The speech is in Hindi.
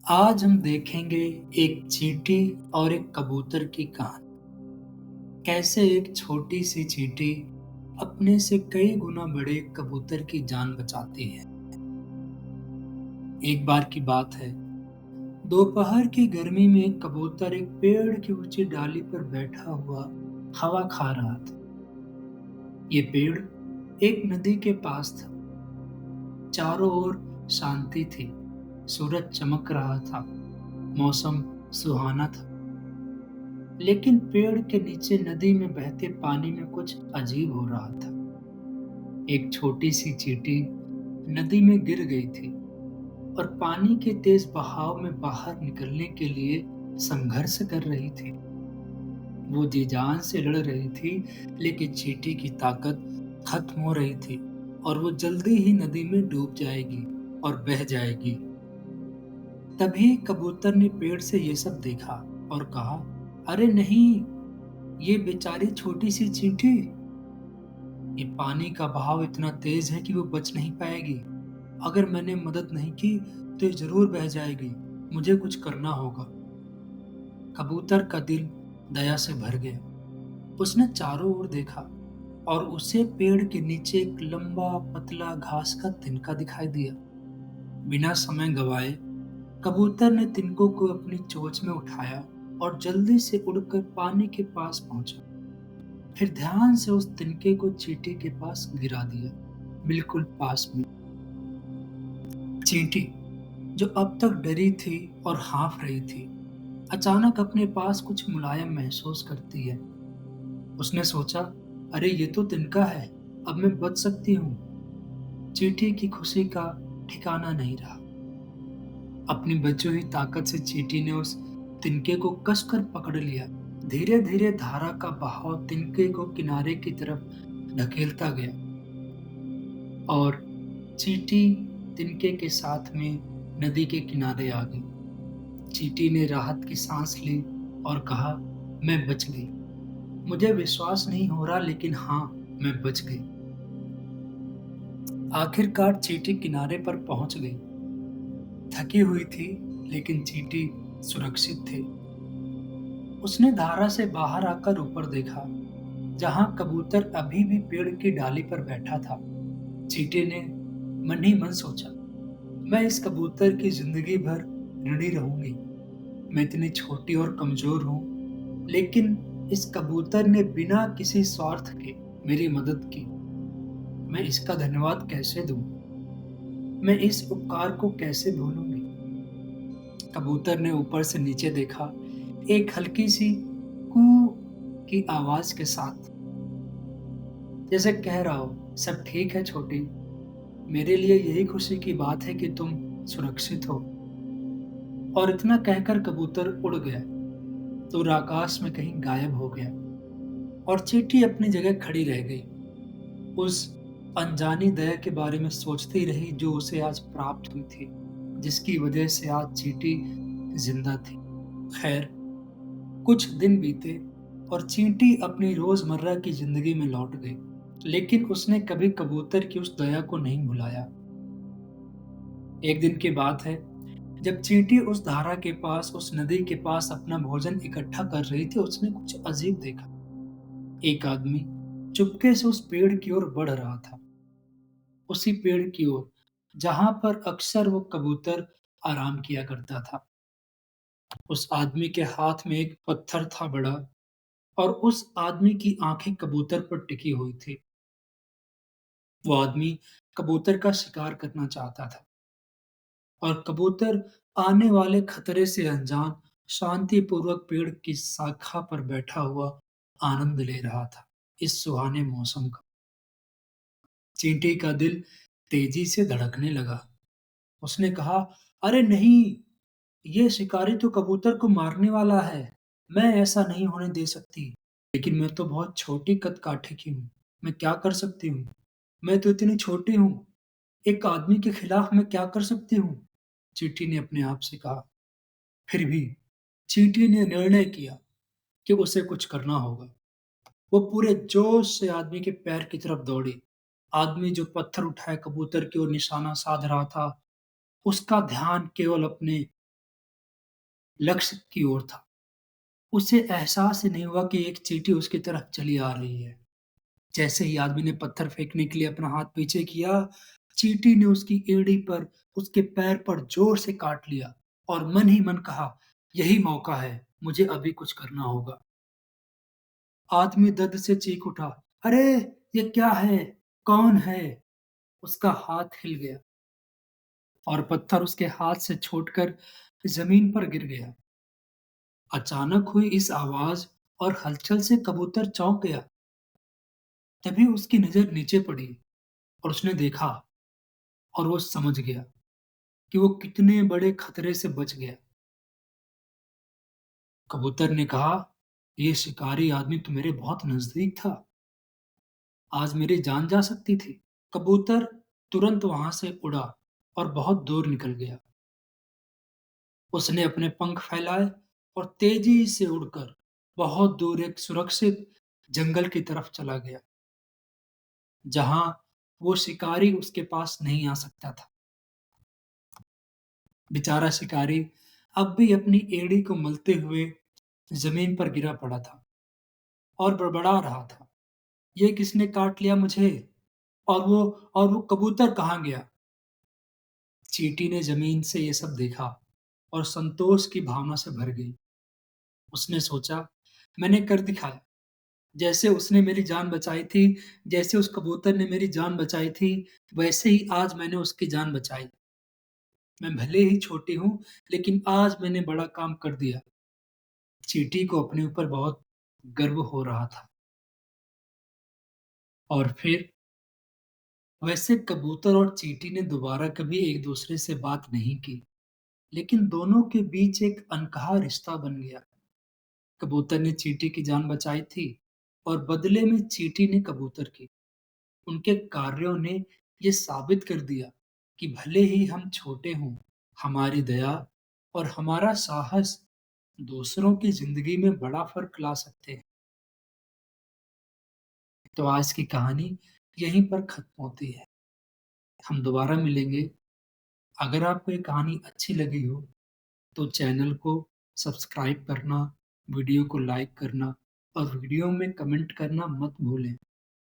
आज हम देखेंगे एक चींटी और एक कबूतर की कहानी। कैसे एक छोटी सी चींटी अपने से कई गुना बड़े कबूतर की जान बचाती है। एक बार की बात है, दोपहर की गर्मी में एक कबूतर एक पेड़ की ऊंची डाली पर बैठा हुआ हवा खा रहा था। ये पेड़ एक नदी के पास था। चारों ओर शांति थी। सूरज चमक रहा था। मौसम सुहाना था। लेकिन पेड़ के नीचे नदी में बहते पानी में कुछ अजीब हो रहा था। एक छोटी सी चींटी नदी में गिर गई थी और पानी के तेज बहाव में बाहर निकलने के लिए संघर्ष कर रही थी। वो जी जान से लड़ रही थी, लेकिन चींटी की ताकत खत्म हो रही थी और वो जल्दी ही नदी में डूब जाएगी और बह जाएगी। तभी कबूतर ने पेड़ से ये सब देखा और कहा, अरे नहीं, ये बेचारी छोटी सी चींटी, ये पानी का बहाव इतना तेज है कि वो बच नहीं पाएगी। अगर मैंने मदद नहीं की तो ये जरूर बह जाएगी। मुझे कुछ करना होगा। कबूतर का दिल दया से भर गया। उसने चारों ओर देखा और उसे पेड़ के नीचे एक लंबा पतला घास का तिनका दिखाई दिया। बिना समय गवाए कबूतर ने तिनको को अपनी चोंच में उठाया और जल्दी से उड़कर पानी के पास पहुंचा। फिर ध्यान से उस तिनके को चींटी के पास गिरा दिया, बिल्कुल पास में। चींटी, जो अब तक डरी थी और हाँफ रही थी, अचानक अपने पास कुछ मुलायम महसूस करती है। उसने सोचा, अरे ये तो तिनका है, अब मैं बच सकती हूँ। चींटी की खुशी का ठिकाना नहीं रहा। अपनी बची हुई ताकत से चींटी ने उस तिनके को कसकर पकड़ लिया। धीरे धीरे धारा का बहाव तिनके को किनारे की तरफ धकेलता गया और चींटी तिनके के साथ में नदी के किनारे आ गई। चींटी ने राहत की सांस ली और कहा, मैं बच गई। मुझे विश्वास नहीं हो रहा, लेकिन हाँ, मैं बच गई। आखिरकार चींटी किनारे पर पहुंच गई। थकी हुई थी, लेकिन चींटी सुरक्षित थी। उसने धारा से बाहर आकर ऊपर देखा, जहां कबूतर अभी भी पेड़ की डाली पर बैठा था। चींटी ने मन ही मन सोचा, मैं इस कबूतर की जिंदगी भर ऋणी रहूंगी। मैं इतनी छोटी और कमजोर हूं, लेकिन इस कबूतर ने बिना किसी स्वार्थ के मेरी मदद की। मैं इसका धन्यवाद कैसे दूं? मैं इस उपकार को कैसे भूलूंगी? कबूतर ने ऊपर से नीचे देखा, एक हल्की सी कू की आवाज के साथ, जैसे कह रहा हो, सब ठीक है छोटी, मेरे लिए यही खुशी की बात है कि तुम सुरक्षित हो। और इतना कहकर कबूतर उड़ गया तो आकाश में कहीं गायब हो गया और चींटी अपनी जगह खड़ी रह गई, उस अनजानी दया के बारे में सोचती रही जो उसे आज प्राप्त हुई थी, जिसकी वजह से आज चींटी जिंदा थी। खैर, कुछ दिन बीते और चींटी अपनी रोजमर्रा की जिंदगी में लौट गई, लेकिन उसने कभी कबूतर की उस दया को नहीं भुलाया। एक दिन की बात है, जब चींटी उस धारा के पास, उस नदी के पास अपना भोजन इकट्ठा कर रही थी, उसने कुछ अजीब देखा। एक आदमी चुपके से उस पेड़ की ओर बढ़ रहा था, उसी पेड़ की ओर जहां पर अक्सर वो कबूतर आराम किया करता था। उस आदमी के हाथ में एक पत्थर था बड़ा, और उस आदमी की आंखें कबूतर पर टिकी हुई थी। वो आदमी कबूतर का शिकार करना चाहता था और कबूतर आने वाले खतरे से अनजान शांतिपूर्वक पेड़ की शाखा पर बैठा हुआ आनंद ले रहा था, इस सुहाने मौसम का। चींटी का दिल तेजी से धड़कने लगा। उसने कहा, अरे नहीं, ये शिकारी तो कबूतर को मारने वाला है। मैं ऐसा नहीं होने दे सकती। लेकिन मैं तो बहुत छोटी कद काठी की हूँ। मैं क्या कर सकती हूँ? मैं तो इतनी छोटी हूँ। एक आदमी के खिलाफ मैं क्या कर सकती हूँ? चींटी ने अपने आप से कहा। फिर भी चींटी ने निर्णय किया कि उसे कुछ करना होगा। वो पूरे जोश से आदमी के पैर की तरफ दौड़ी। आदमी जो पत्थर उठाए कबूतर की ओर निशाना साध रहा था, उसका ध्यान केवल अपने लक्ष्य की ओर था। उसे एहसास ही नहीं हुआ कि एक चींटी उसकी तरफ चली आ रही है। जैसे ही आदमी ने पत्थर फेंकने के लिए अपना हाथ पीछे किया, चींटी ने उसकी एड़ी पर, उसके पैर पर जोर से काट लिया और मन ही मन कहा, यही मौका है, मुझे अभी कुछ करना होगा। आदमी दर्द से चीख उठा, अरे! ये क्या है? कौन है? उसका हाथ हिल गया और पत्थर उसके हाथ से छूटकर जमीन पर गिर गया। अचानक हुई इस आवाज और हलचल से कबूतर चौंक गया। तभी उसकी नजर नीचे पड़ी और उसने देखा और वो समझ गया कि वो कितने बड़े खतरे से बच गया। कबूतर ने कहा, ये शिकारी आदमी तो मेरे बहुत नजदीक था। आज मेरी जान जा सकती थी। कबूतर तुरंत वहां से उड़ा और बहुत दूर निकल गया। उसने अपने पंख फैलाए और तेजी से उड़कर बहुत दूर एक सुरक्षित जंगल की तरफ चला गया, जहां वो शिकारी उसके पास नहीं आ सकता था। बेचारा शिकारी अब भी अपनी एड़ी को मलते हुए जमीन पर गिरा पड़ा था और बड़बड़ा रहा था, ये किसने काट लिया मुझे? और वो और वो कबूतर कहाँ गया? चींटी ने जमीन से ये सब देखा और संतोष की भावना से भर गई। उसने सोचा, मैंने कर दिखाया। जैसे उसने मेरी जान बचाई थी, जैसे उस कबूतर ने मेरी जान बचाई थी, वैसे ही आज मैंने उसकी जान बचाई। मैं भले ही छोटी हूँ, लेकिन आज मैंने बड़ा काम कर दिया। चींटी को अपने ऊपर बहुत गर्व हो रहा था। और फिर वैसे कबूतर और चींटी ने दोबारा कभी एक दूसरे से बात नहीं की, लेकिन दोनों के बीच एक अनकहा रिश्ता बन गया। कबूतर ने चींटी की जान बचाई थी और बदले में चींटी ने कबूतर की। उनके कार्यों ने ये साबित कर दिया कि भले ही हम छोटे हों, हमारी दया और हमारा साहस दूसरों की जिंदगी में बड़ा फर्क ला सकते हैं। तो आज की कहानी यहीं पर खत्म होती है। हम दोबारा मिलेंगे। अगर आपको ये कहानी अच्छी लगी हो तो चैनल को सब्सक्राइब करना, वीडियो को लाइक करना और वीडियो में कमेंट करना मत भूलें।